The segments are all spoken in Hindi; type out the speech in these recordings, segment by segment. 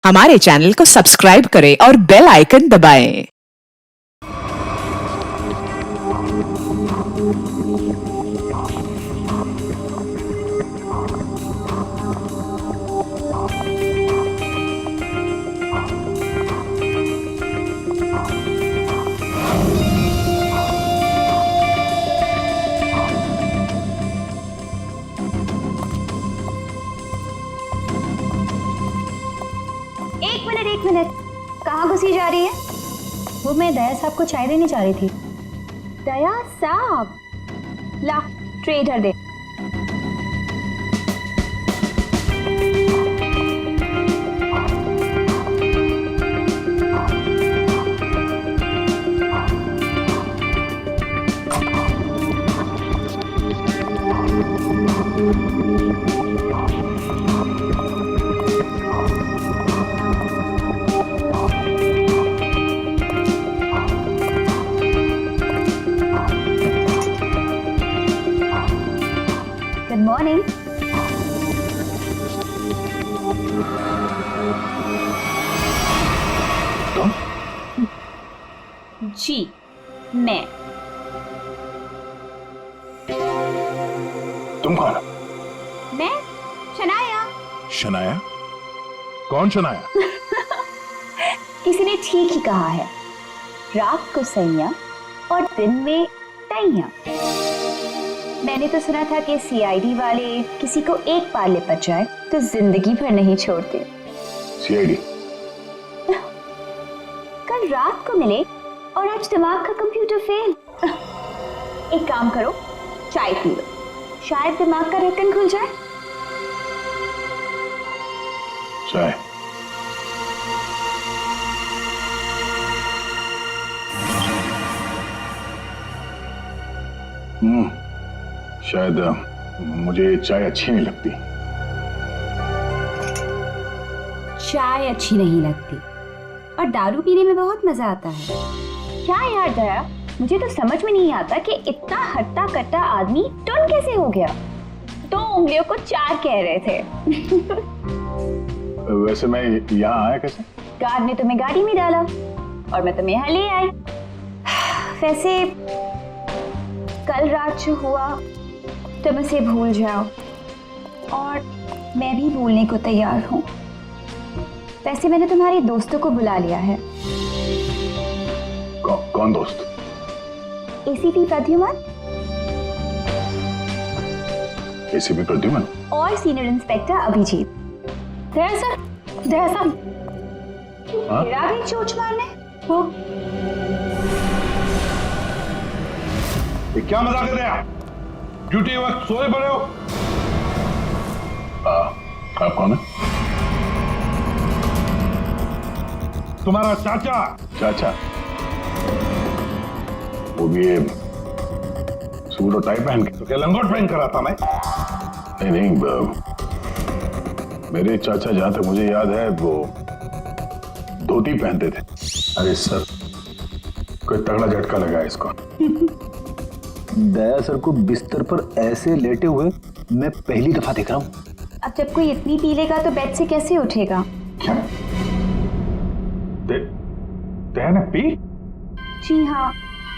हमारे चैनल को सब्सक्राइब करें और बेल आइकन दबाएं। एक मिनट, कहाँ घुसी जा रही है? वो मैं दया साहब को चाय देने जा रही थी। दया साहब, ला ट्रे इधर दे। Good morning. जी मैं। तुम कौन? मैं शनाया। शनाया? कौन शनाया? किसी ने ठीक ही कहा है, रात को सैया और दिन में तैया। मैंने तो सुना था कि सीआईडी वाले किसी को एक बार लिपट जाए तो जिंदगी भर नहीं छोड़ते। सीआईडी? कल रात को मिले और आज दिमाग का कंप्यूटर फेल। एक काम करो, चाय पी लो, शायद दिमाग का ढक्कन खुल जाए। चाय? शायद मुझे चाय अच्छी नहीं लगती। चाय अच्छी नहीं लगती और दारू पीने में बहुत मजा आता है। क्या यार दया, मुझे तो समझ में नहीं आता कि इतना हट्टा कट्टा आदमी टुन कैसे हो गया। 2 उंगलियों को 4 कह रहे थे। वैसे मैं यहाँ आया कैसे? गार्ड ने तुम्हें गाड़ी में डाला और मैं तुम्हें यहाँ ले आई। वैसे कल रात जो हुआ तुम उसे भूल जाओ और मैं भी भूलने को तैयार हूँ। वैसे मैंने तुम्हारे दोस्तों को बुला लिया है। कौन दोस्त? एसीपी प्रद्युमन एसीपी प्रद्युमन और सीनियर इंस्पेक्टर अभिजीत। दया सर, दया साहब, मेरा भी चोट मारने हो। ये क्या मजाक कर रहे हैं? ड्यूटी वक्त सोए पड़े हो? आप कौन है? तुम्हारा चाचा। चाचा? वो भी ये सूट और टाई पहन के? तो क्या लंगोट पहन कर आता मैं? नहीं, मेरे चाचा जहां तक मुझे याद है वो धोती पहनते थे। अरे सर, कोई तगड़ा झटका लगा है इसको। दया सर को बिस्तर पर ऐसे लेटे हुए मैं पहली दफा देख रहा हूँ। अब जब कोई इतनी पी लेगा तो बेड से कैसे उठेगा? क्या? दया ने पी? जी हाँ,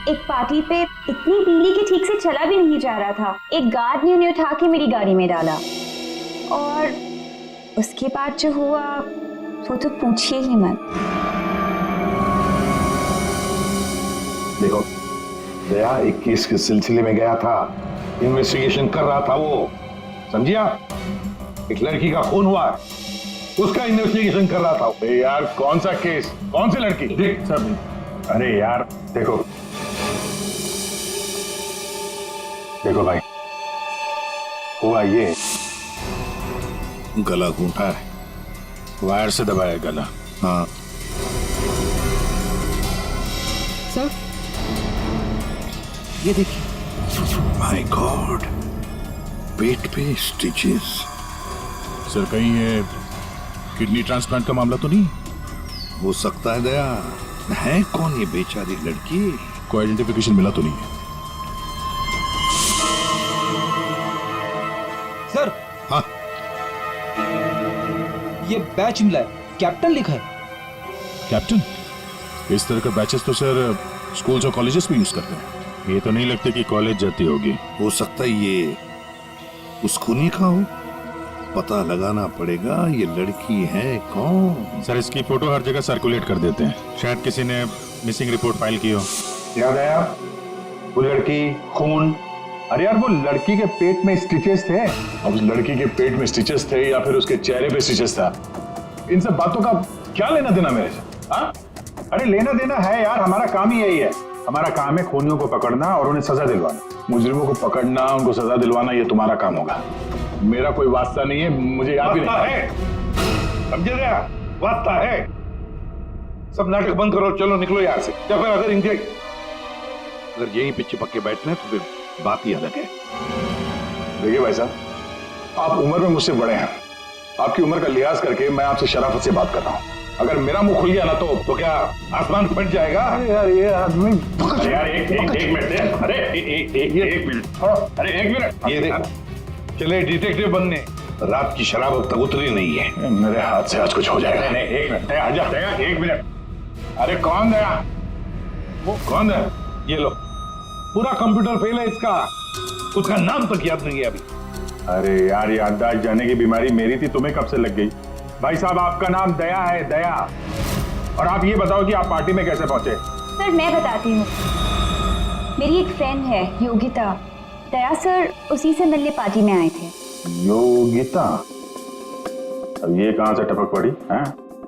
एक पार्टी पे इतनी पी ली कि ठीक से चला भी नहीं जा रहा था। एक गार्ड ने उन्हें उठा के मेरी गाड़ी में डाला और उसके बाद जो हुआ वो तो पूछिए ही मत। देखो, दया एक केस के सिलसिले में गया था, इन्वेस्टिगेशन कर रहा था वो, समझिया? एक लड़की का खून हुआ है, उसका इन्वेस्टिगेशन कर रहा था। यार कौन सा केस, कौन सी लड़की? देख सब, अरे यार देखो भाई, हुआ ये, गला घूंटा है, वायर से दबाया गला। हाँ सर, ये देखिए। माय गॉड, पेट पे स्टिचेस। सर कहीं ये किडनी ट्रांसप्लांट का मामला तो नहीं? हो सकता है दया। है कौन ये बेचारी लड़की? कोई आइडेंटिफिकेशन मिला तो नहीं है? सर, हाँ, ये बैच मिला है कैप्टन लिखा है। कैप्टन? इस तरह के बैचेस तो सर स्कूल्स और कॉलेजेस में यूज करते हैं। ये तो नहीं लगती कि कॉलेज जाती होगी। हो सकता है ये उस खूनी का हो। पता लगाना पड़ेगा ये लड़की है कौन। सर इसकी फोटो हर जगह सर्कुलेट कर देते हैं, शायद किसी ने मिसिंग रिपोर्ट फाइल की हो। याद आया वो लड़की, खून। अरे यार वो लड़की के पेट में स्टिचेस थे। अब उस लड़की के पेट में स्टिचेस थे या फिर उसके चेहरे पे स्टिचेस था, इन सब बातों का क्या लेना देना मेरे से? हाँ? अरे लेना देना है यार, हमारा काम ही यही है। हमारा काम है खूनियों को पकड़ना और उन्हें सजा दिलवाना। मुजरिमों को पकड़ना, उनको सजा दिलवाना, ये तुम्हारा काम होगा। मेरा कोई वास्ता नहीं है, मुझे याद भी नहीं है। समझे गया? वास्ता है। सब नाटक बंद करो, चलो निकलो यहाँ से। या फिर अगर यहीं पे चिपक के बैठना है तो फिर बात ही अलग है। देखिए भाई साहब, आप उम्र में मुझसे बड़े हैं। आपकी उम्र का लिहाज करके मैं आपसे शराफत से बात कर रहा हूँ। अगर मेरा मुंह खुल गया ना तो क्या आसमान फट जाएगा? अरे यार ये आदमी यार एक मिनट। अरे एक मिनट। अरे एक मिनट। ये देख, चले डिटेक्टिव बनने। रात की शराब अब तक उतरी नहीं है। मेरे हाथ से आज कुछ हो जाएगा। नहीं एक मिनट, आजा एक मिनट। अरे कौन गया? वो कौन है? ये लो, पूरा कंप्यूटर फेल है इसका। उसका नाम तक याद नहीं है अभी। अरे यार याददाश्त जाने की बीमारी मेरी थी, तुम्हें कब से लग गई? भाई साहब आपका नाम दया है, दया। और आप ये बताओ कि आप पार्टी में कैसे पहुंचे? सर मैं बताती हूँ। मेरी एक फ्रेंड है योगिता, दया सर उसी से मिलने पार्टी में आए थे। योगिता? अब ये कहां से टपक पड़ी है?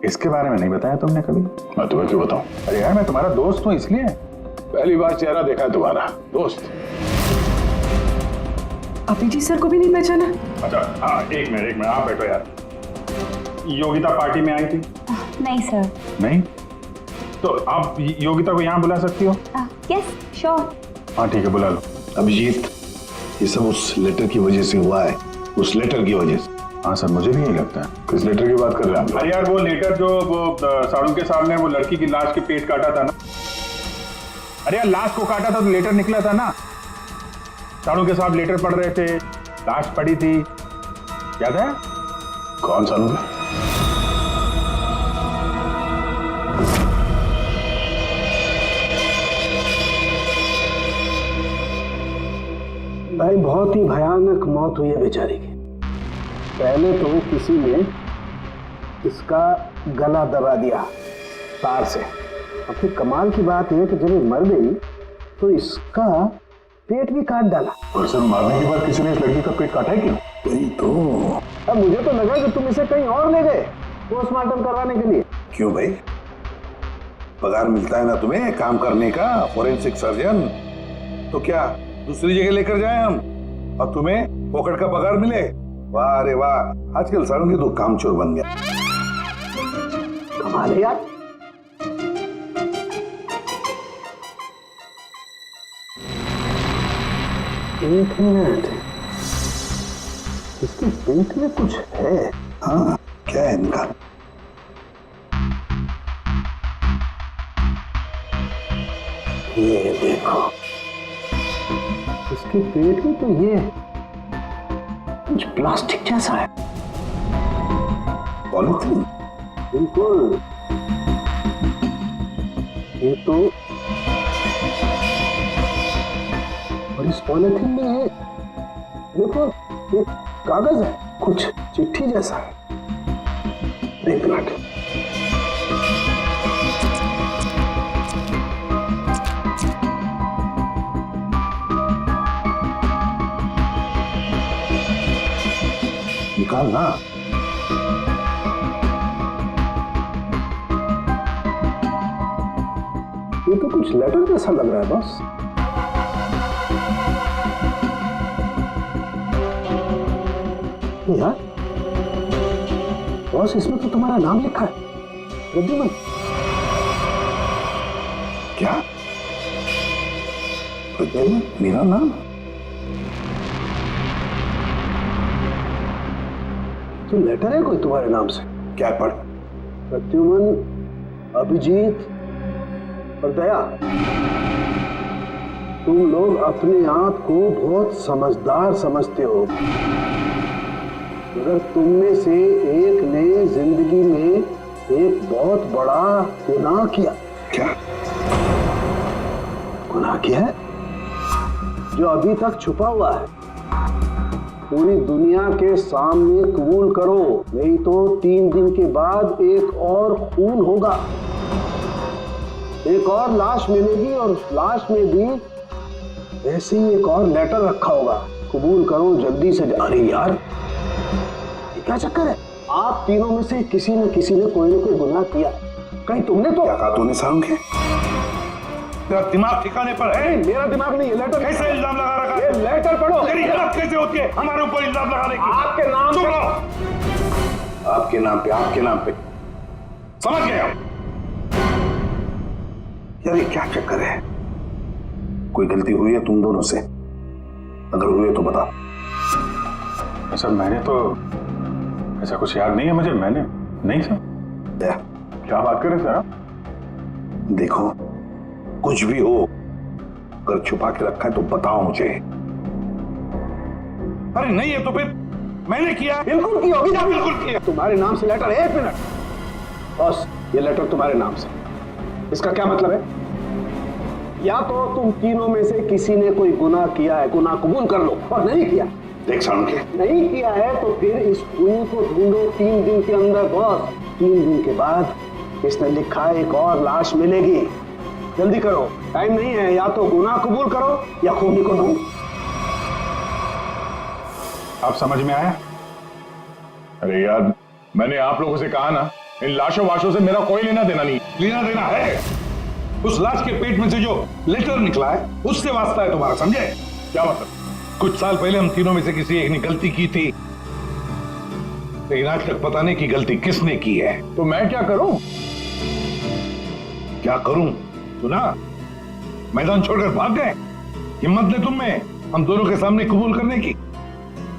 इसके बारे में नहीं बताया तुमने कभी? मैं तुम्हें क्यों बताऊं? अरे यार मैं तुम्हारा दोस्त हूँ, इसलिए पहली बार चेहरा देखा है तुम्हारा। दोस्त? अभिजीत सर को भी नहीं पहचाना? अच्छा हाँ, एक मिनट आप बैठो यार। योगिता पार्टी में आई थी? नहीं सर। नहीं? तो आप योगिता को यहाँ बुला सकती हो? Yes sure. हाँ ठीक है, बुला लो। अभिजीत, ये सब उस लेटर की वजह से हुआ है। उस लेटर की वजह से। हाँ सर, मुझे भी यही लगता है। किस लेटर की बात कर रहे हैं? अरे यार वो लेटर जो वो साड़ू के सामने वो लड़की की लाश के पेट काटा था ना। अरे यार लाश को काटा था तो लेटर निकला था ना। साड़ू के साहब लेटर पढ़ रहे थे, लाश पड़ी थी, याद है? कौन साड़ू के? भाई बहुत ही भयानक मौत हुई है बेचारी की। पहले तो किसी ने इसका गला दबा दिया तार से, और फिर कमाल की बात यह कि जब ये मर गई तो इसका पेट भी काट डाला। और सर मारने के बाद किसी ने इस लड़की का पेट काटा है क्यों? वही तो। अब मुझे तो लगा कि तुम इसे कहीं और ले गए पोस्टमार्टम करवाने के लिए। क्यों भाई? पगार मिलता है ना तुम्हें काम करने का, फोरेंसिक सर्जन। तो क्या दूसरी जगह लेकर जाए हम और तुम्हें पॉकेट का पगार मिले? वाह अरे वाह, आजकल सारुंगी तो कामचोर बन गया। कमाल है यार। एक मिनट, इसके पेट में कुछ है। हाँ क्या है इनका? ये देखो, इसके पेट में तो ये कुछ प्लास्टिक जैसा है। पॉलीथीन? बिल्कुल। ये तो, और इस पॉलीथीन में देखो एक कागज है, कुछ चिट्ठी जैसा है। एक मिनट, निकाल ना। ये तो कुछ लेटर जैसा लग रहा है बस। यार बॉस, इसमें तो तुम्हारा नाम लिखा है, प्रद्युमन। क्या? प्रद्युमन मेरा नाम? तो लेटर है कोई तुम्हारे नाम से? क्या पढ़? प्रद्युमन, अभिजीत और दया, तुम लोग अपने आप को बहुत समझदार समझते हो, मगर तुम में से एक ने जिंदगी में बहुत बड़ा गुनाह किया। क्या गुनाह किया है जो अभी तक छुपा हुआ है। पूरी दुनिया के सामने कबूल करो, नहीं तो 3 दिन के बाद एक और खून होगा, एक और लाश मिलेगी और उस लाश में भी ऐसे ही एक और लेटर रखा होगा। कबूल करो जल्दी से। अरे यार ये क्या चक्कर है? आप तीनों में से किसी न कोई ना कोई गुनाह किया। कहीं तुमने तो क्या कहा तूने साहब के? तेरा दिमाग ठिकाने पर है? मेरा दिमाग नहीं, ये लेटर कैसे इल्जाम लगा रखा है? ये लेटर पढ़ो। तेरी हिम्मत कैसे होती है हमारे ऊपर इल्जाम लगाने की? आपके नाम चुप पे- रहो। आपके नाम पे समझ गए आप? यार ये क्या चक्कर है? कोई गलती हुई है तुम दोनों से? अगर हुई है तो बताओ। सर मैंने तो ऐसा कुछ याद नहीं है मुझे। मैंने नहीं सर। दया, क्या बात कर रहे सर आप? देखो कुछ भी हो, अगर छुपा के रखा है तो बताओ मुझे। अरे नहीं है तो फिर मैंने किया। बिल्कुल की होगी। क्या बिल्कुल किया? तुम्हारे नाम से लेटर। 1 मिनट बॉस, ये लेटर तुम्हारे नाम से। इसका क्या मतलब है? या तो तुम तीनों में से किसी ने कोई गुनाह किया है, गुनाह कबूल कर लो, और नहीं किया। देख साउंड के नहीं किया है तो फिर इस खूनी को ढूंढो 3 दिन के अंदर बॉस। 3 दिन के बाद इसने लिखा है एक और लाश मिलेगी। जल्दी करो, टाइम नहीं है। या तो गुनाह कबूल करो या खूनी को ढूंढो। आप समझ में आया? अरे यार, मैंने आप लोगों से कहा ना, इन लाशों वाशों से मेरा कोई लेना देना नहीं। लेना देना है। उस लाश के पेट में से जो लेटर निकला है उससे वास्ता है तुम्हारा, समझे? क्या मतलब? कुछ साल पहले हम तीनों में से किसी एक ने गलती की थी, लेकिन आज तक पता नहीं कि गलती किसने की है। तो मैं क्या करूं? क्या करूं? तू ना मैदान छोड़कर भाग गए। हिम्मत ने तुम में हम दोनों के सामने कबूल करने की।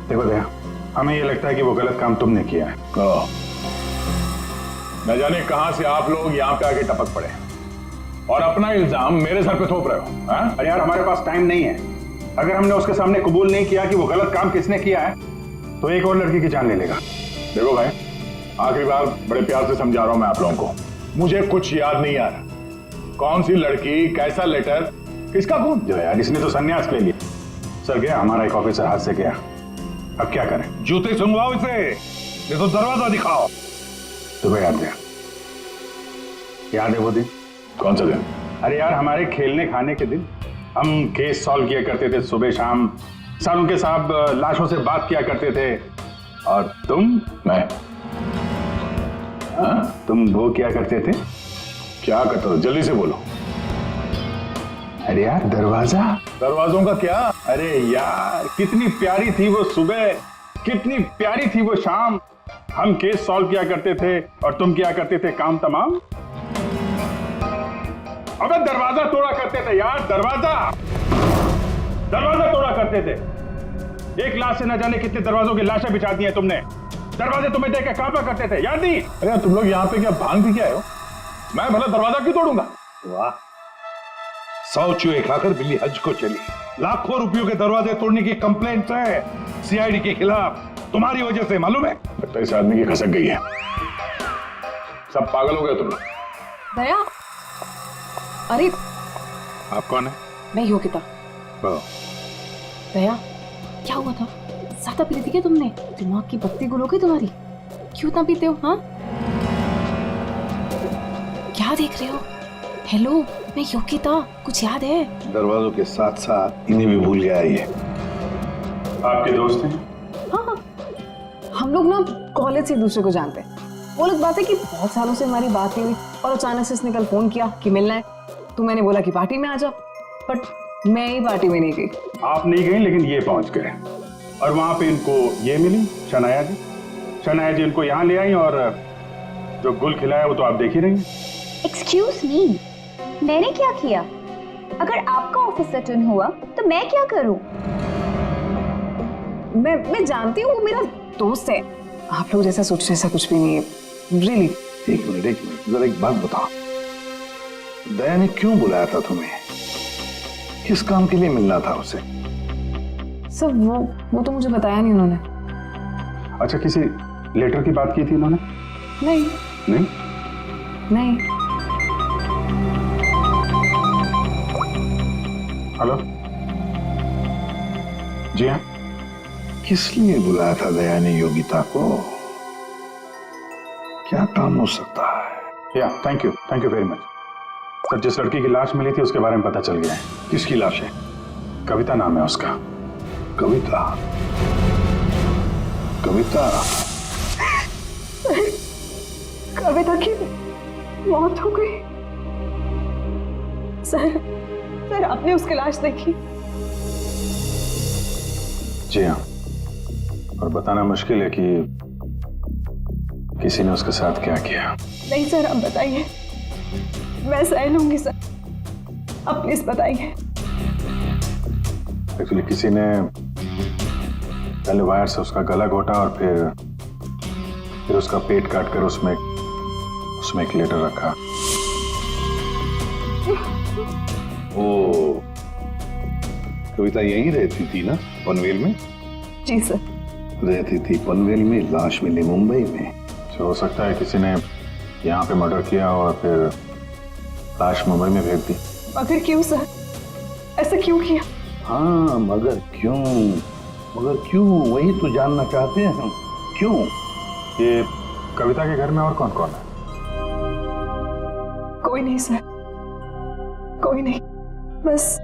देखो दया, हमें ये लगता है कि वो गलत काम तुमने किया है। न जाने कहां से आप लोग यहां पे आके टपक पड़े और अपना इल्जाम मेरे सर पे थोप रहे हो। हाँ? अरे यार हमारे पास टाइम नहीं है। अगर हमने उसके सामने कबूल नहीं किया कि वो गलत काम किसने किया है तो एक और लड़की की जान ले लेगा। देखो भाई, आखिरी बार बड़े प्यार से समझा रहा हूं मैं आप लोगों को, मुझे कुछ याद नहीं आ रहा। कौन सी लड़की, कैसा लेटर, किसका खून? जो यार इसने तो संन्यास ले लिया। सर गया, हमारा एक ऑफिसर हाथ से गया। अब क्या करें? जूते सुंघवाओ इसे, ये तो दरवाजा दिखाओ। तुम्हें याद है? याद है वो दिन? कौन सा दिन? अरे यार हमारे खेलने खाने के दिन हम केस सॉल्व किया करते थे सुबह शाम। सर उनके साथ लाशों से बात किया करते थे। और मैं? तुम वो क्या करते थे? क्या करता था? जल्दी से बोलो। अरे यार दरवाजा। दरवाजों का क्या? अरे यार कितनी प्यारी थी वो सुबह, कितनी प्यारी थी वो शाम। हम केस सॉल्व किया करते थे और तुम क्या करते थे? काम तमाम। अबे दरवाजा तोड़ा करते थे यार, दरवाजा तोड़ा करते थे। एक लाश से न जाने कितने दरवाजों की लाशें बिछा दी हैं तुमने। दरवाजे तुम्हें देख के कांपा करते थे, याद नहीं? अरे यार, तुम लोग यहाँ पे क्या भांग पी के आए हो? मैं भला दरवाजा क्यों तोड़ूंगा? वाह, 100 चूहे खाकर बिल्ली हज को चली। लाखों रुपयों के दरवाजे तोड़ने की कंप्लेंट है सीआईडी के खिलाफ, तुम्हारी वजह से, मालूम है? लगता है इस आदमी की खसक गई है। सब पागल हो गए तुम लोग। दया, अरे आप कौन है? मैं योगिता। दया, क्या हुआ था? ज्यादा पी थी क्या तुमने? दिमाग की बत्ती गुल हो गई तुम्हारी? क्यों इतना पीते हो? हाँ, क्या देख रहे हो? हेलो, मैं योगिता, कुछ याद है? दरवाजों के साथ साथ इन्हें भी भूल गया ये। आपके दोस्त हैं? हाँ, हम लोग ना कॉलेज से एक दूसरे को जानते हैं। वो लोग बात है कि बहुत सालों से हमारी बात नहीं हुई और अचानक से इसने कल फोन किया कि मिलना है। तो मैंने बोला कि पार्टी में आ जाओ, बट मैं ही पार्टी में नहीं गई। आप नहीं गई लेकिन ये पहुंच गए और वहां पे इनको ये मिली शनाया जी। शनाया जी इनको यहाँ ले आई और जो गुल खिलाया वो तो आप देख ही रही हैं। एक्सक्यूज मी, मैंने क्या किया? अगर आपका ऑफिस अटेंड हुआ तो मैं क्या करूं? मैं जानती हूँ वो मेरा दोस्त है। आप लोग जैसा सोचते ऐसा कुछ भी नहीं है, रियली। एक मिनट, जरा एक बात बताओ, दया ने क्यों बुलाया था तुम्हें? किस काम के लिए मिलना था उसे? सर वो तो मुझे बताया नहीं उन्होंने। अच्छा, किसी लेटर की बात की थी उन्होंने? नहीं। नहीं? नहीं। हेलो, जी हाँ। किस लिए बुलाया था दया ने योगिता को? क्या काम हो सकता है? या thank you very much sir. जिस लड़की की लाश मिली थी उसके बारे में पता चल गया है। किसकी लाश है? कविता नाम है उसका। कविता? कविता? कविता की मौत हो गई? सर आपने उसकी लाश देखी? जी हाँ, और बताना मुश्किल है कि किसी ने उसके साथ क्या किया। नहीं सर, आप बताइए, मैं सह लूंगी सर, आप प्लीज बताइए। एक्चुअली किसी ने पहले वायर से उसका गला घोटा और फिर उसका पेट काटकर उसमें एक लेटर रखा। ओ, कविता यहीं रहती थी ना, पनवेल में? जी सर। रहती थी पनवेल में, लाश मिली मुंबई में। तो हो सकता है किसी ने यहाँ पे मर्डर किया और फिर लाश मुंबई में भेज दी। मगर क्यों सर, ऐसा क्यों किया? हाँ, मगर क्यों वही तो जानना चाहते हैं हम। क्यों? ये कविता के घर में और कौन कौन है? कोई नहीं सर, कोई नहीं, बस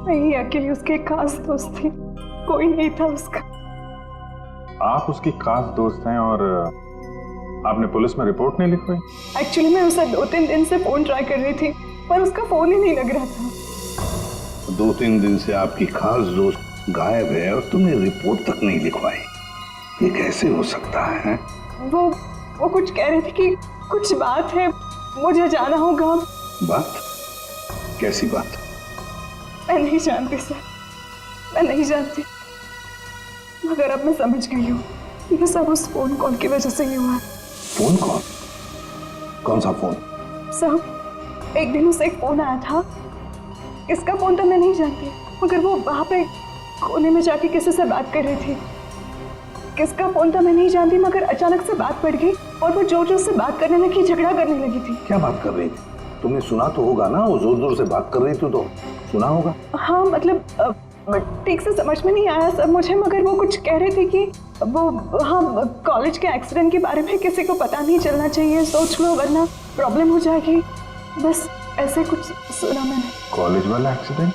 मैं ही अकेली उसके खास दोस्त थी, कोई नहीं था उसका। आप उसकी खास दोस्त हैं और आपने पुलिस में रिपोर्ट नहीं लिखवाई? एक्चुअली मैं उसे 2-3 दिन से फोन ट्राई कर रही थी, पर उसका फोन ही नहीं लग रहा था। 2-3 दिन से आपकी खास दोस्त गायब है और तुमने रिपोर्ट तक नहीं लिखवाई, ये कैसे हो सकता है? वो कुछ कह रहे थे कि कुछ बात है, मुझे जाना होगा। बात? कैसी बात? मैं नहीं जानती सर, मैं नहीं जानती, मगर अब मैं समझ गई हूँ ये सब उस फोन कॉल की वजह से ही हुआ है। Phone call? कौन सा फोन? सर, एक दिन उसे एक फोन आया था, इसका फोन तो मैं नहीं जानती, मगर वो वहां पे कोने में जाके किसी से बात कर रही थी। किसका फोन था मैं नहीं जानती, मगर अचानक से बात पड़ गई और वो जोर जोर से बात करने लगी, झगड़ा करने लगी थी। क्या बात कर रही थी? तुमने सुना तो होगा ना, वो जोर जोर से बात कर रही थी तो सुना होगा। हाँ, मतलब ठीक से समझ में नहीं आया सर मुझे, मगर वो कुछ कह रहे थे कि वो, हाँ, कॉलेज के एक्सीडेंट के बारे में किसी को पता नहीं चलना चाहिए, सोच लो वरना प्रॉब्लम हो जाएगी, बस ऐसे कुछ सुना मैंने। कॉलेज वाला एक्सीडेंट?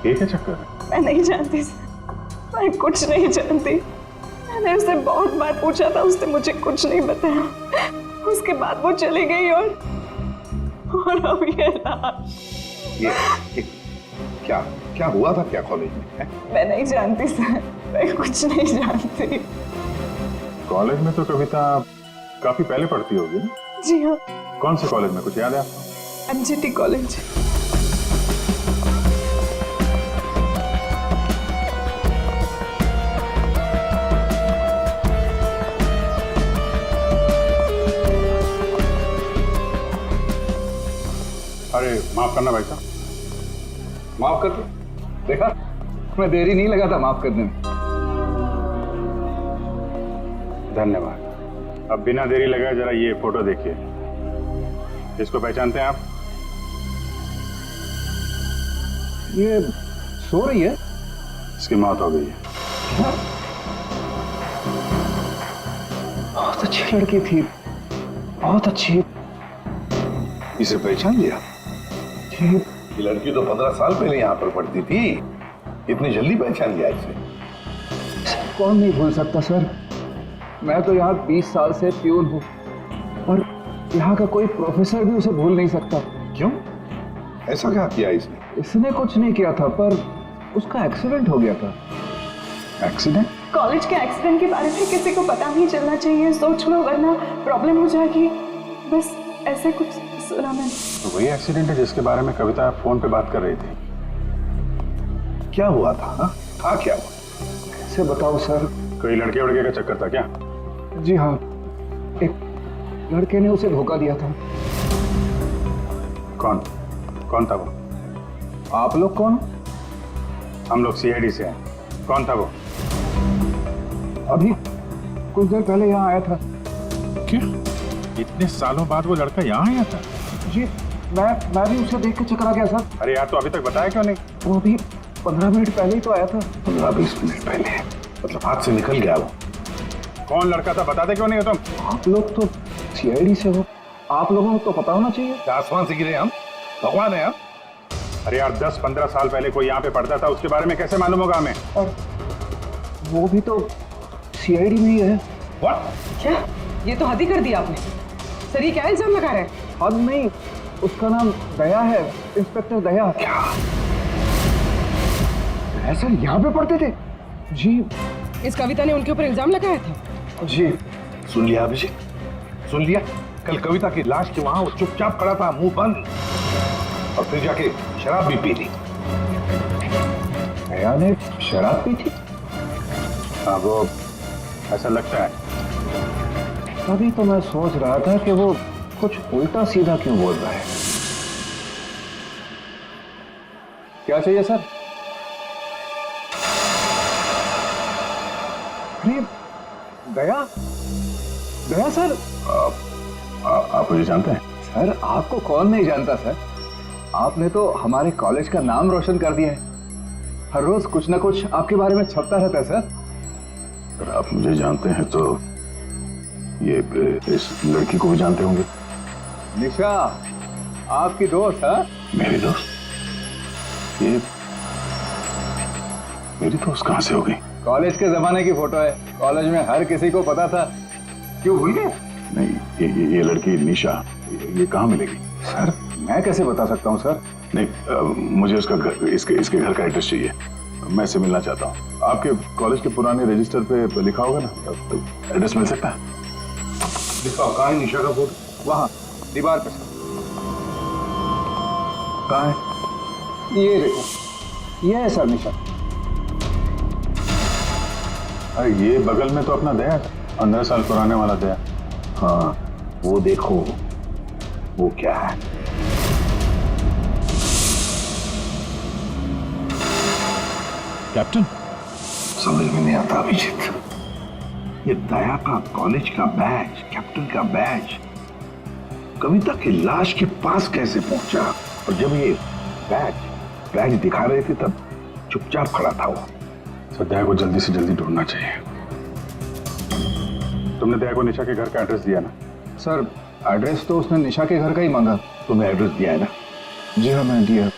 ये क्या चक्कर है? मैं नहीं जानती सर, मैं कुछ नहीं जानती। मैंने उससे बहुत बार पूछा था, उसने मुझे कुछ नहीं बताया। उसके बाद वो चली गई और अब ये क्या हुआ था क्या कॉलेज में है? मैं नहीं जानती सर, मैं कुछ नहीं जानती। कॉलेज में तो कविता काफी पहले पढ़ती होगी ना? जी हाँ। कौन से कॉलेज में, कुछ याद है आपको? MGT college. अरे माफ करना भाई साहब। माफ कर दो। देखा, मैं देरी नहीं लगा था माफ करने में। धन्यवाद। अब बिना देरी लगाए जरा ये फोटो देखिए। इसको पहचानते हैं आप? ये सो रही है? इसकी मौत हो गई है। बहुत अच्छी लड़की थी, बहुत अच्छी। इसे पहचान लिया? ये लड़की तो 15 साल पहले यहाँ पर पढ़ती थी, इतनी जल्दी पहचान लिया इसे? कौन नहीं भूल सकता सर, मैं तो यहाँ 20 साल से प्यून हूँ और यहाँ का कोई प्रोफेसर भी उसे भूल नहीं सकता। क्यों? ऐसा क्या किया इसने? इसने कुछ नहीं किया था, पर उसका एक्सीडेंट हो गया था। एक्सीडेंट? कॉलेज के एक्सीडेंट के बारे में किसी को पता नहीं चलना चाहिए, सोच लो वरना प्रॉब्लम हो जाएगी, बस ऐसे कुछ सुना मैंने। तो वही एक्सीडेंट है जिसके बारे में कविता फोन पे बात कर रही थी। क्या हुआ था? हा? था क्या हुआ? कैसे बताओ सर? कोई लड़के वड़के का चक्कर था क्या? जी हाँ, एक लड़के ने उसे धोखा दिया था। कौन था वो? आप लोग कौन? हम लोग CID से हैं। कौन था वो? अभी कुछ देर पहले यहाँ आया था। क्या? इतने सालों बाद वो लड़का यहाँ आया था? जी मैं भी उसे देख के चकरा गया सर। अरे यार, तो अभी तक बताया क्यों नहीं? वो अभी 15 मिनट पहले ही तो आया था। 15-20 मिनट पहले, मतलब हाथ से निकल गया वो। कौन लड़का था, बताते क्यों नहीं हो तुम? आप लोग तो सीआईडी से हो, आप लोगों को तो पता होना चाहिए। क्या आसमान से गिरे हम? भगवान है हम? अरे यार, 10-15 साल पहले कोई यहाँ पे पढ़ता था, उसके बारे में कैसे मालूम होगा हमें? और वो भी तो सीआईडी में ही है। What? क्या? ये तो हद ही कर दिया आपने। सर ये क्या इल्जाम लगा रहे हैं? हद नहीं, उसका नाम दया है, इंस्पेक्टर दया। क्या? सर यहाँ पे पढ़ते थे? जी इस कविता ने उनके ऊपर इल्जाम लगाया था। जी। सुन लिया अभिषेक, सुन लिया? कल कविता की लाश के वहां वो चुपचाप खड़ा था, मुंह बंद, और फिर जाके शराब भी पी ली। दया ने शराब पी थी? हाँ, वो ऐसा लगता है। अभी तो मैं सोच रहा था कि वो कुछ उल्टा सीधा क्यों बोल रहा है। क्या चाहिए सर? अरे दया, दया सर। आप मुझे जानते हैं? सर आपको कौन नहीं जानता सर, आपने तो हमारे कॉलेज का नाम रोशन कर दिया है। हर रोज कुछ ना कुछ आपके बारे में छपता रहता है सर। अगर आप मुझे जानते हैं तो ये इस लड़की को भी जानते होंगे। निशा आपकी दोस्त है? मेरी दोस्त? ये मेरी दोस्त कहाँ से हो गई? कॉलेज के जमाने की फोटो है, कॉलेज में हर किसी को पता था। क्यों भूल गए? नहीं, ये लड़की निशा, ये कहाँ मिलेगी? सर मैं कैसे बता सकता हूँ सर? नहीं, मुझे उसका घर, इसके घर का एड्रेस चाहिए। मैं इससे मिलना चाहता हूँ। आपके कॉलेज के पुराने रजिस्टर पे लिखा होगा ना, तो एड्रेस मिल सकता है? दिखाओ, कहाँ है निशा का फोटो? वहाँ दीवार पे सर। कहाँ है? ये देखो, ये है सर निशा। अरे ये बगल में तो अपना दया था, 15 साल पुराने वाला दया। हाँ, वो देखो, वो क्या है? कैप्टन? समझ में नहीं आता अभिजीत, ये दया का कॉलेज का बैच, कैप्टन का बैच कविता की लाश के पास कैसे पहुंचा? और जब ये बैच दिखा रहे थे तब चुपचाप खड़ा था वो। सर दया को जल्दी से जल्दी ढूंढना चाहिए। तुमने दया को निशा के घर का एड्रेस दिया ना? सर एड्रेस तो उसने निशा के घर का ही मांगा। तुम्हें एड्रेस दिया है ना? जी हाँ मैंने दिया।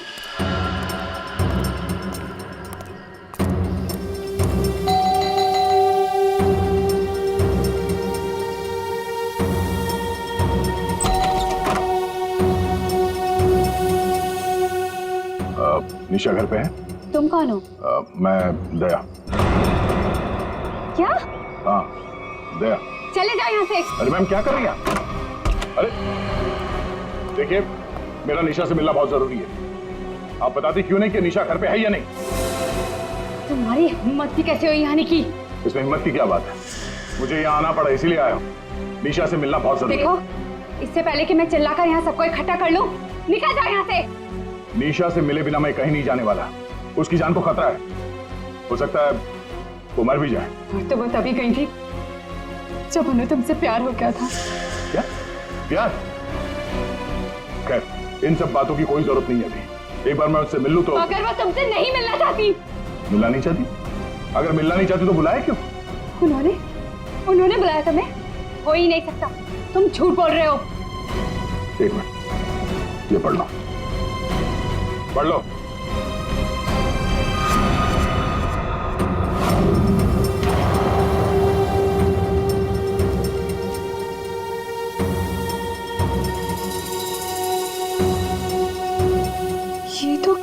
निशा घर पे है? तुम कौन हो? मैं दया। क्या? हाँ दया। चले जाओ यहाँ से। अरे मैम क्या कर रही हैं? अरे देखिए, मेरा निशा से मिलना बहुत जरूरी है। आप बताते क्यों नहीं कि निशा घर पे है या नहीं? तुम्हारी हिम्मत भी कैसे हुई आने की? इसमें हिम्मत की क्या बात है? मुझे यहाँ आना पड़ा, इसीलिए आया हूँ। निशा से मिलना बहुत जरूरी है। देखो, इससे पहले कि मैं चिल्लाकर यहाँ सबको इकट्ठा कर लूं, निकल जाओ यहाँ से। निशा से मिले बिना मैं कहीं नहीं जाने वाला। उसकी जान को खतरा है, हो सकता है वो मर भी जाए। और तो वो तभी गई थी जब उन्हें तुमसे प्यार हो गया था। क्या प्यार? खैर, इन सब बातों की कोई जरूरत नहीं है अभी। एक बार मैं उससे मिल लूं तो। अगर वो तुमसे नहीं मिलना चाहती? मिलना नहीं चाहती? अगर मिलना नहीं चाहती तो बुलाया क्यों? उन्होंने बुलाया तुम्हें? हो ही नहीं सकता, तुम झूठ बोल रहे हो। एक मिनट, ये पढ़ लो, पढ़ लो। ये तो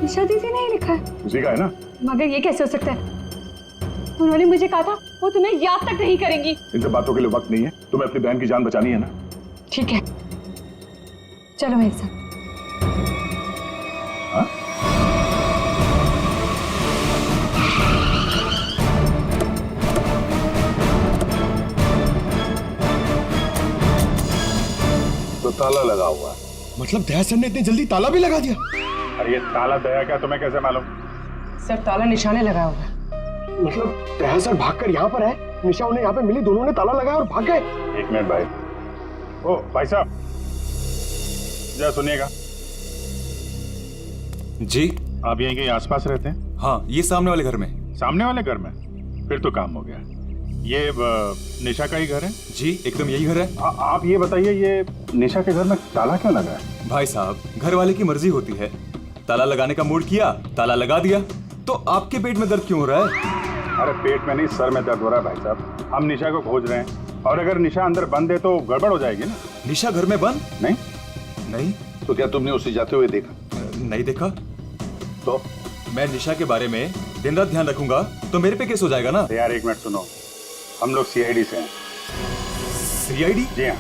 निशा दीदी ने ही लिखा है। उसी का है ना? मगर ये कैसे हो सकता है? उन्होंने मुझे कहा था वो तुम्हें याद तक नहीं करेंगी। इन सब बातों के लिए वक्त नहीं है। तुम्हें अपनी बहन की जान बचानी है ना? ठीक है, चलो मेरे साथ। हाँ? तो ताला लगा हुआ है। मतलब दया सर ने इतनी जल्दी ताला भी लगा दिया? अरे ये ताला दया क्या, तुम्हें कैसे मालूम? सर ताला निशाने लगाया हुआ है। मतलब दया सर भागकर यहाँ पर है, निशा उन्हें यहाँ पे मिली, दोनों ने ताला लगाया और भाग गए। एक मिनट भाई, ओ भाई साहब, जरा सुनिएगा। जी। आप यहीं कहीं आसपास रहते हैं? हाँ, ये सामने वाले घर में। सामने वाले घर में? फिर तो काम हो गया। ये निशा का ही घर है? जी, एकदम यही घर है। आप ये बताइए, ये निशा के घर में ताला क्यों लगा है? भाई साहब, घर वाले की मर्जी होती है। ताला लगाने का मूड किया, ताला लगा दिया। तो आपके पेट में दर्द क्यों हो रहा है? अरे पेट में नहीं, सर में दर्द हो रहा है भाई साहब। हम निशा को खोज रहे हैं, और अगर निशा अंदर बंद है तो गड़बड़ हो जाएगी ना। निशा घर में बंद? नहीं। नहीं? तो क्या तुमने उसे जाते हुए देखा? नहीं देखा। तो मैं निशा के बारे में दिन रात ध्यान रखूंगा तो मेरे पे केस हो जाएगा ना। यार एक मिनट सुनो, हम लोग सीआईडी से हैं। सीआईडी? जी हाँ।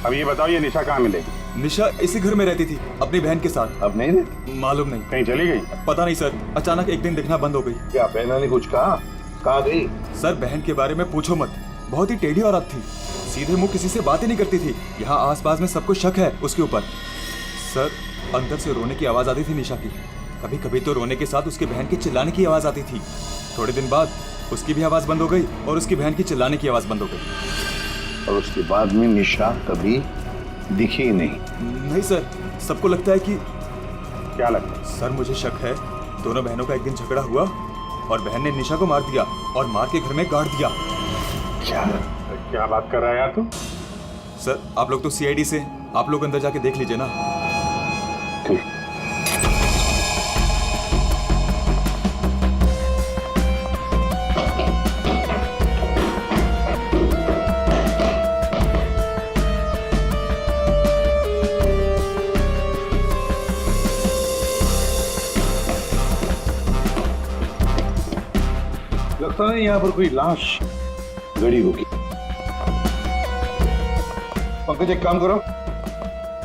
अब ये बताओ, ये निशा कहाँ मिलेगी? निशा इसी घर में रहती थी अपनी बहन के साथ। अब नहीं रहती? मालूम नहीं। कहीं चली गई? पता नहीं सर, अचानक एक दिन दिखना बंद हो गई। क्या बहना ने कुछ कहा? कहाँ गई? सर बहन के बारे में पूछो मत, बहुत ही टेढ़ी औरत थी। सीधे मुंह किसी से बातें नहीं करती थी। यहाँ आसपास में सबको शक है उसके ऊपर। सर अंदर से रोने की आवाज आती थी निशा की। कभी कभी तो रोने के साथ उसकी बहन की चिल्लाने की आवाज आती थी। थोड़े दिन बाद उसकी भी आवाज बंद हो गई और उसकी बहन की चिल्लाने की आवाज बंद हो गई। और उसके बाद में निशा कभी दिखी ही नहीं? नहीं सर, सबको लगता है कि। क्या लगता है? सर मुझे शक है दोनों बहनों का एक दिन झगड़ा हुआ और बहन ने निशा को मार दिया और मार के घर में गाड़ दिया। क्या बात कर रहा है यार तू? सर आप लोग तो सीआईडी से, आप लोग अंदर जाके देख लीजिए ना। ठीक। लगता है यहाँ पर कोई लाश गड़ी होगी। पंकज एक काम करो,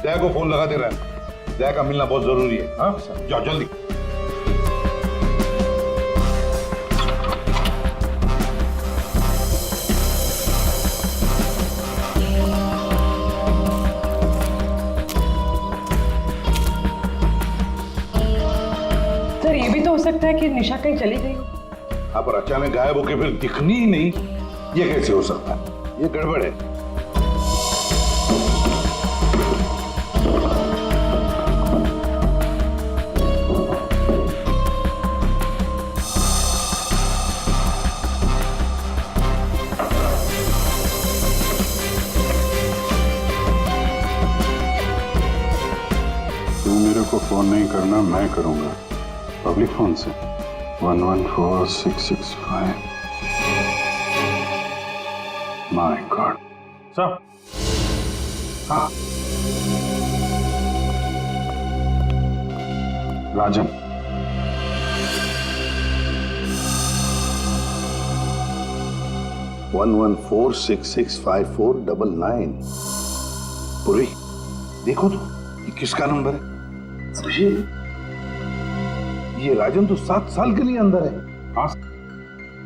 दया को फोन लगाते रहना। दया का मिलना बहुत जरूरी है। हाँ जाओ जल्दी। सर ये भी तो हो सकता है कि निशा कहीं चली गई हो। हाँ पर अचानक गायब होके फिर दिखनी ही नहीं, ये कैसे हो सकता है? ये गड़बड़ है। तू मेरे को फोन नहीं करना, मैं करूंगा पब्लिक फोन से। 114665। My God. सर। हाँ राजन। वन 114665499। पूरी देखो तो ये किसका नंबर है? ये राजन तो 7 साल के लिए अंदर है। हाँ,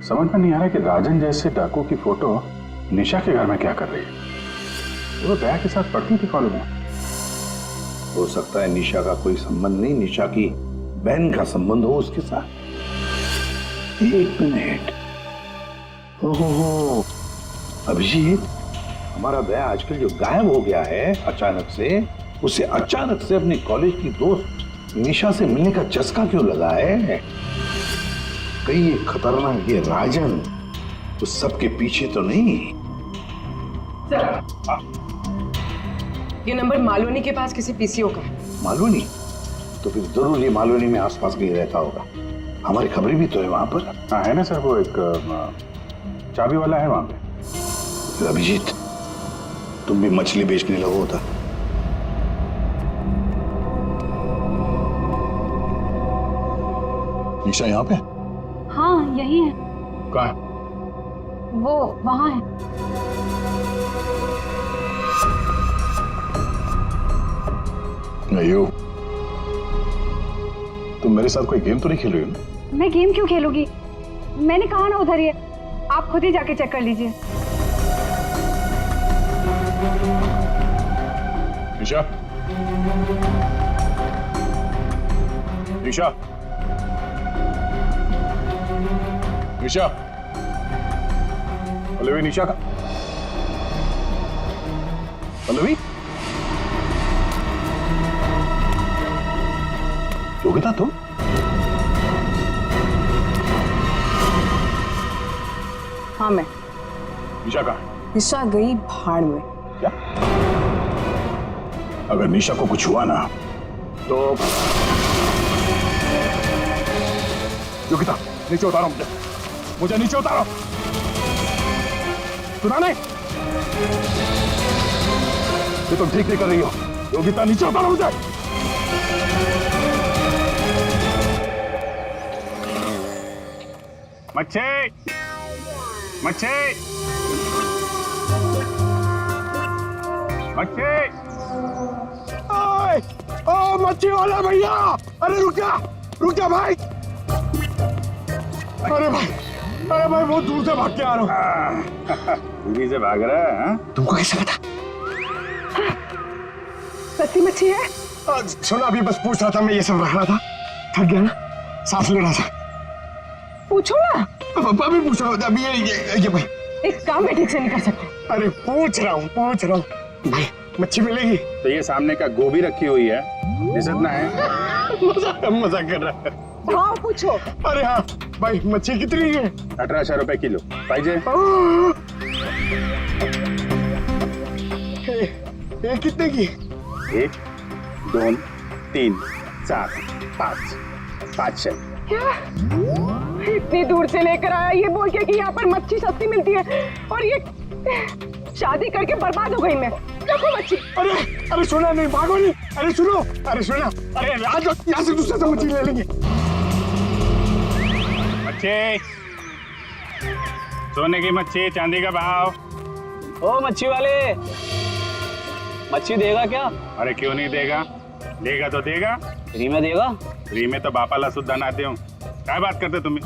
समझ में नहीं आ रहा कि राजन जैसे डाकू की फोटो निशा के घर में क्या कर रही है। वो दया के साथ पढ़ती थी कॉलेज में। हो सकता है निशा का कोई संबंध नहीं, निशा की बहन का संबंध हो उसके साथ। एक मिनट। ओहो अभिजीत, हमारा दया आजकल जो गायब हो गया है अचानक से, उसे अचानक से अपने कॉलेज की दोस्त निशा से मिलने का चस्का क्यों लगा है? कहीं ये खतरनाक ये राजन उस सब के पीछे तो नहीं? सर ये नंबर मालवनी के पास किसी पीसीओ का है। मालवनी? तो फिर जरूर ये मालवनी में आसपास कहीं रहता होगा। हमारी खबरें भी तो है वहां पर। हाँ है ना सर, वो एक चाबी वाला है वहां पे। अभिजीत तुम भी मछली बेचने लगो था। निशा यहाँ पे? हाँ यही है। कहाँ है? वो वहां है। नहीं हो, तुम मेरे साथ कोई गेम तो नहीं खेल रही हो ना? मैं गेम क्यों खेलूंगी? मैंने कहा ना उधर ही है, आप खुद ही जाके चेक कर लीजिए। निशा, निशा, निशा, अरे निशा का, पल्लवी, योगिता तुम? हाँ मैं। निशा कहाँ? निशा गई भाड़ में। क्या? अगर निशा को कुछ हुआ ना तो योगिता नीचे उतारो, मुझे नीचे उतारो। सुना नहीं? ये तुम ठीक नहीं कर रही हो। योगिता नीचे उतारो मुझे। मच्छी, मच्छी, मच्छी। ओ मच्छी वाला भैया, अरे रुक जा भाई। अरे भाई बहुत दूर से भाग के आ रहा हूँ। दूरी से भाग रहा है? हाँ? तुमको कैसे पता? सच्ची मच्छी है? सुना, अभी बस पूछ रहा था, मैं ये सब रख रहा था, थक गया ना, सांस ले रहा था। पूछो ना। अभी पूछ रहा हूँ, अभी ये भाई एक काम भी ठीक से नहीं कर सकते। अरे पूछ रहा हूँ भाई, मच्छी मिलेगी? तो ये सामने का गोभी रखी हुई है, इज्जत ना है? मजाक कर रहा है। हाँ पूछो। अरे हाँ भाई, मच्छी कितनी है? 1800 रुपए किलो। पाहिजे? ये कितने की? 1, 2, 3, 4, 5, 500। क्या? इतनी दूर से लेकर आया ये बोल के कि यहाँ पर मच्छी सस्ती मिलती है, और ये शादी करके बर्बाद हो गई मैं। देखो मच्छी। अरे सुना नहीं, भागो नहीं। अरे सुनो, अरे आज यहाँ से दूसरे से मच्छी ले लेंगे। मच्छी, सोने की मच्छी, चांदी का भाव। ओ मच्छी वाले, मच्छी देगा क्या? अरे क्यों नहीं देगा, देगा तो देगा। फ्री में देगा? फ्री में तो बापाला सुद्धा ना दे। क्या बात करते तुम्हें?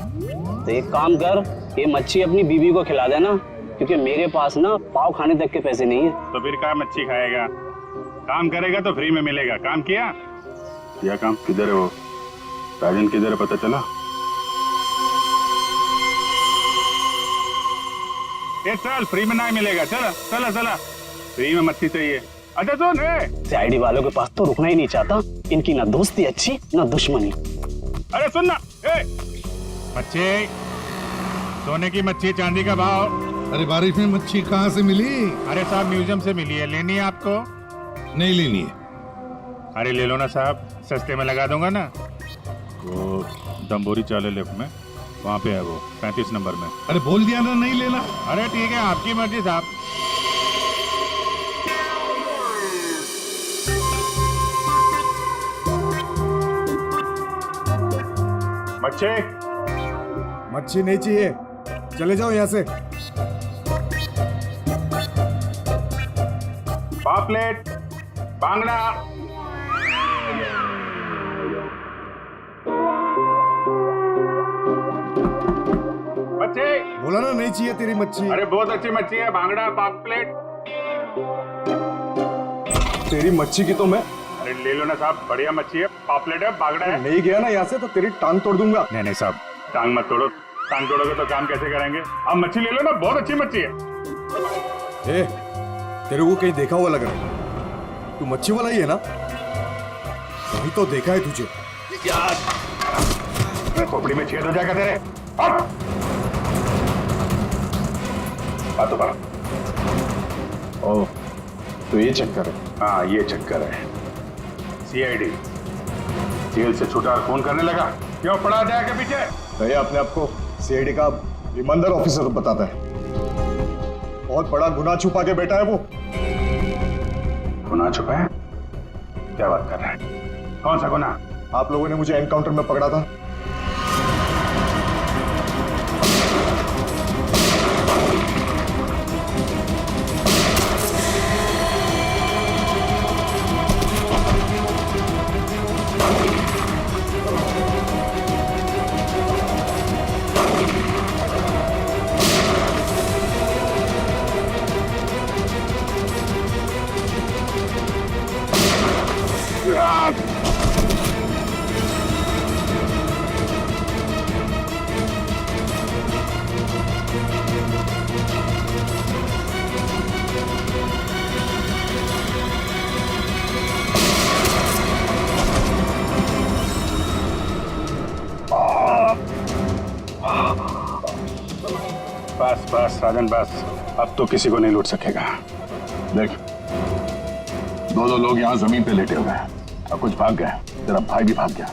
तो एक काम कर, ये मच्छी अपनी बीवी को खिला देना, क्योंकि मेरे पास ना पाव खाने तक के पैसे नहीं है। तो फिर क्या मच्छी खाएगा? काम करेगा तो फ्री में मिलेगा। काम किया काम? किधर है वो राजन? किधर है पता चला? ये चल, फ्री में नहीं मिलेगा। चला फ्री में मच्छी चाहिए। अच्छा सुन, सीआईडी वालों के पास तो रुकना ही नहीं चाहता, इनकी ना दोस्ती अच्छी ना दुश्मनी। अरे सुन ना, मच्छी, सोने की मच्छी, चांदी का भाव। अरे बारिश में मच्छी कहाँ से मिली? अरे साहब म्यूजियम से मिली है, लेनी है आपको? नहीं लेनी है। अरे ले लो ना साहब, सस्ते में लगा दूंगा ना। वो दम्बोरी चाले लेफ्ट में, वहाँ पे है वो 35 नंबर में। अरे बोल दिया ना नहीं लेना। अरे ठीक है, आपकी मर्जी साहब। मच्छी नहीं चाहिए, चले जाओ यहाँ से। पापलेट, बांगड़ा। मच्छी बोला ना नहीं चाहिए तेरी मच्छी। अरे बहुत अच्छी मच्छी है, बांगड़ा, पापलेट। तेरी मच्छी की तो मैं अरे ले लो ना साहब, बढ़िया मच्छी है, पापलेट है, बांगड़ा है। नहीं गया ना यहाँ से तो तेरी टांग तोड़ दूंगा। नहीं साहब, टांग मत तोड़ो। टांग तोड़ोगे तो काम कैसे करेंगे? अब मच्छी ले लो ना, बहुत अच्छी मच्छी है। तेरे को कहीं देखा हुआ लग रहा है, तू मच्छी वाला ही है ना? कहीं तो देखा है तुझे। यार खोपड़ी में छेद हो जाएगा तेरे। बात ओह, तो ये चक्कर है। हाँ ये चक्कर है। सीआईडी जेल से छूटा और फोन करने लगा, क्यों पड़ा जाए के पीछे? भैया अपने आप को सीआईडी का ईमानदार ऑफिसर बताता है, बहुत बड़ा गुनाह छुपा के बैठा है वो। गुनाह छुपा है? क्या बात कर रहा है? कौन सा गुनाह? आप लोगों ने मुझे एनकाउंटर में पकड़ा था। बस राजन बस, अब तो किसी को नहीं लूट सकेगा। देख, दो लोग यहाँ जमीन पे लेटे हुए हैं और कुछ भाग गए। तेरा भाई भी भाग गया,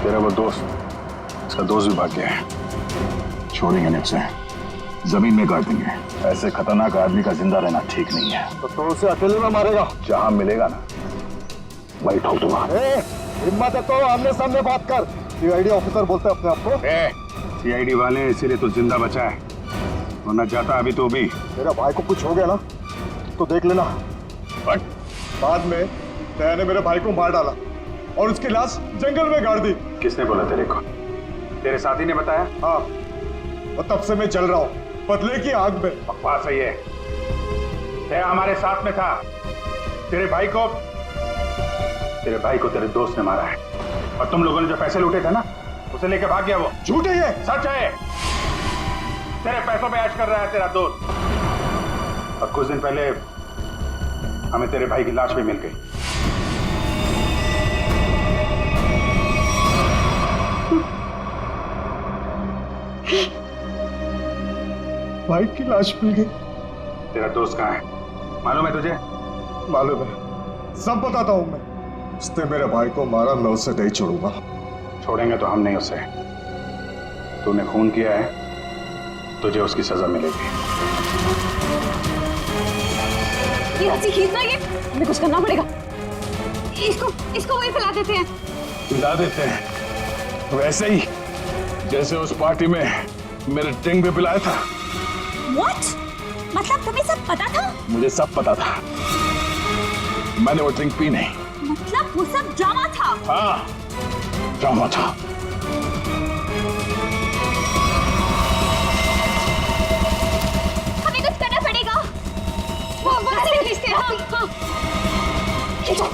तेरा वो दोस्त, इसका दोस्त भी भाग गया है। छोड़ेंगे नहीं उसे, जमीन में गाड़ देंगे। ऐसे खतरनाक आदमी का जिंदा रहना ठीक नहीं है। तो उसे अकेले में मारेगा? जहां मिलेगा ना वही ठोक दूंगा। हिम्मत है तो आमने सामने बात कर। सीआईडी ऑफिसर बोलते अपने आप को। सीआईडी वाले इसीलिए तो जिंदा बचा है, वरना जाता अभी तो भी। मेरा भाई को कुछ हो गया ना तो देख लेना। बट बाद में दया ने मेरे भाई को मार डाला और उसकी लाश जंगल में गाड़ दी। किसने बोला तेरे को? तेरे साथी ने बताया? हाँ, और तब से मैं चल रहा हूँ बदले की आग में। बकवास है ये। दया हमारे साथ में था। तेरे भाई को तेरे दोस्त ने मारा है, और तुम लोगों ने जो पैसे लूटे थे ना, उसे लेके भाग गया वो। झूठ है ये? सच है। तेरे पैसों पे ऐश कर रहा है तेरा दोस्त। और कुछ दिन पहले हमें तेरे भाई की लाश भी मिल गई। भाई की लाश मिल गई? तेरा दोस्त कहाँ है मालूम है तुझे? मालूम है, सब बताता हूं मैं। उसने मेरे भाई को मारा, मैं उसे नहीं छोड़ूंगा। छोड़ेंगे तो हम नहीं उसे। तूने खून किया है, तुझे उसकी सजा मिलेगी। ये रस्सी खींचना, ये हमें कुछ करना पड़ेगा। इसको वही फैला देते हैं। हिला देते हैं वैसे ही जैसे उस पार्टी में मेरे ड्रिंक भी पिलाया था। What? मतलब तुम्हें सब पता था? मुझे सब पता था, मैंने वो ड्रिंक पी नहीं। मतलब वो सब ड्रामा था? हाँ, ड्रामा था। हमें कुछ करना पड़ेगा। वहाँ से खींचते हैं। हाँ। खींचो।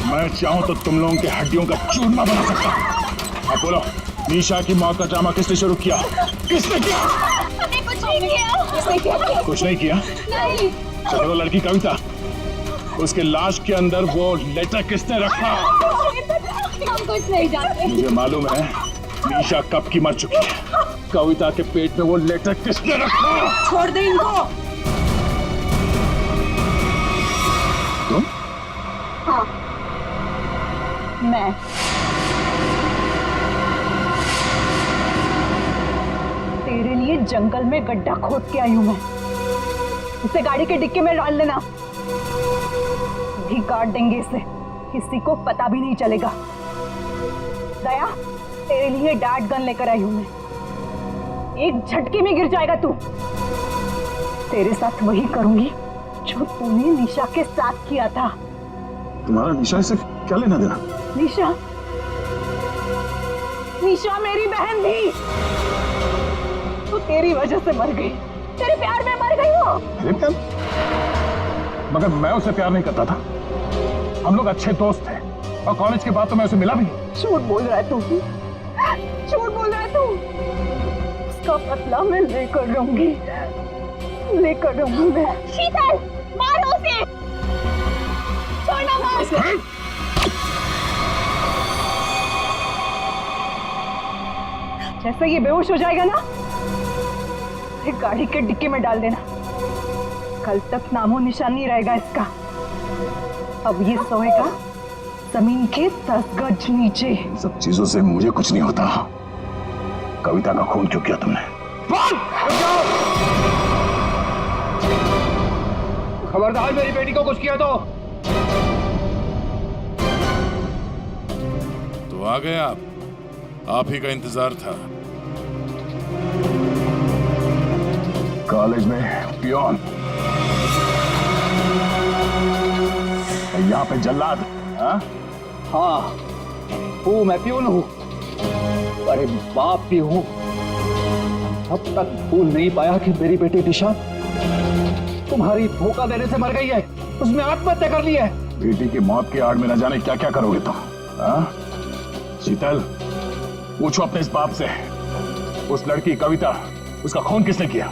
मैं चाहूं तो तुम लोगों के हड्डियों का चूरमा बना सकता हूं। अब बोलो, निशा की मौत का ड्रामा किसने शुरू किया? किसने किया? हमने कुछ नहीं किया। कुछ नहीं किया? नहीं। चलो लड़की कविता, उसके लाश के अंदर वो लेटर किसने रखा? हम कुछ नहीं जानते। मुझे मालूम है निशा कब की मर चुकी है। कविता के पेट में वो लेटर किसने रखा? छोड़ दे इनको। तुम? हाँ, मैं। तेरे लिए जंगल में गड्ढा खोद के आई हूं मैं। उसे गाड़ी के डिक्की में डाल लेना, भी काट देंगे इसे, किसी को पता भी नहीं चलेगा। दया, तेरे लिए डैड गन लेकर आई हूं मैं। एक झटके में गिर जाएगा तू। तेरे साथ वही करूंगी जो तूने निशा के साथ किया था। तुम्हारा निशा से क्या लेना देना? निशा मेरी बहन थी। वो तेरी वजह से मर गई, तेरे प्यार में मर गई वो। मेरे प्यार? मगर मैं उसे प्यार नहीं करता था। हम लोग अच्छे दोस्त थे और कॉलेज के बाद तो मैं उसे मिला भी नहीं। झूठ बोल रहा है तू, झूठ बोल रहा है तू। उसका बदला मैं लेकर रहूंगी मैं। शीतल, मारो उसे। छोड़ना मत। जैसे ये बेहोश हो जाएगा ना, एक गाड़ी के डिक्की में डाल देना। कल तक नामो निशान नहीं रहेगा इसका। अब ये सोएगा जमीन के 10 गज नीचे। सब चीजों से मुझे कुछ नहीं होता। कविता का खून क्यों किया तुमने? खबरदार, मेरी बेटी को कुछ किया तो आ गए आप ही का इंतजार था। कॉलेज में पियोन, यहाँ पे जल्लाद, हाँ? हाँ हूँ, मैं प्यून हूँ, अरे बाप भी हूँ। अब तक भूल नहीं पाया कि मेरी बेटी निशा तुम्हारी धोखा देने से मर गई है, उसने आत्महत्या कर ली है। बेटी की मौत की आड़ में न जाने क्या क्या करोगे तुम, हाँ? शीतल, पूछो अपने इस बाप से, उस लड़की कविता, उसका खून किसने किया?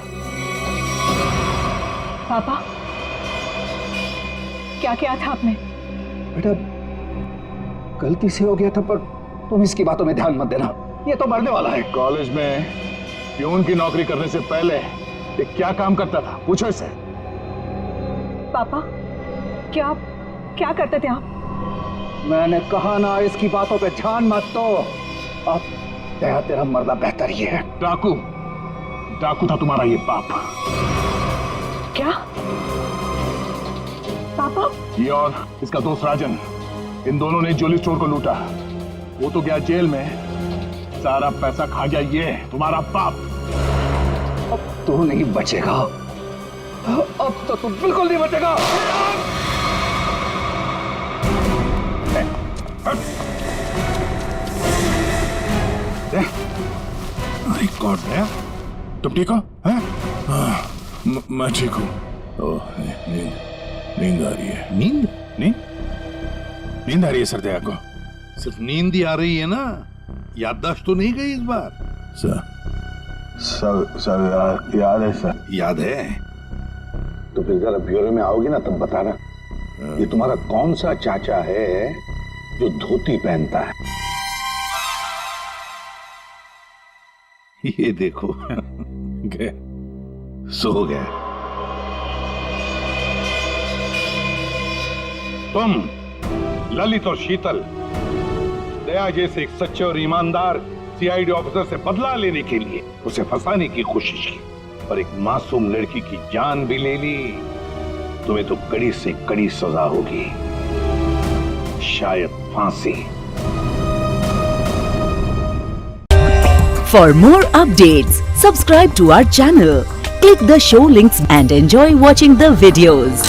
पापा, क्या किया था आपने? बेटा गलती से हो गया था, पर तुम इसकी बातों में ध्यान मत देना, ये तो मरने वाला है। कॉलेज में प्यून की नौकरी करने से पहले ये क्या काम करता था, पूछो इसे। पापा, क्या करते थे आप? मैंने कहा ना, इसकी बातों पे ध्यान मत दो। अब तेरा मरना बेहतर ही है। डाकू था तुम्हारा ये बाप। क्या पापा? ये और इसका दोस्त राजन, इन दोनों ने ज्वेलरी स्टोर को लूटा। वो तो गया जेल में, सारा पैसा खा गया ये तुम्हारा बाप। अब तू नहीं बचेगा, अब तो तू बिल्कुल नहीं बचेगा। माय गॉड, तुम ठीक हो? मैं ठीक हूँ। नींद आ रही है। नींद आ रही है सरदया को। सिर्फ नींद ही आ रही है ना, याददाश्त तो नहीं गई इस बार? सर याद है सर। याद है तो फिर जरा ब्यूरो में आओगे ना तब बताना, ये तुम्हारा कौन सा चाचा है जो धोती पहनता है? ये देखो गए, सो गया। तुम ललित और शीतल दया जैसे एक सच्चे और ईमानदार सीआईडी ऑफिसर से बदला लेने के लिए उसे फंसाने की कोशिश की और एक मासूम लड़की की जान भी ले ली। तुम्हें तो कड़ी से कड़ी सजा होगी, शायद फांसी। For more updates, subscribe to our channel, click the show links and enjoy watching the videos.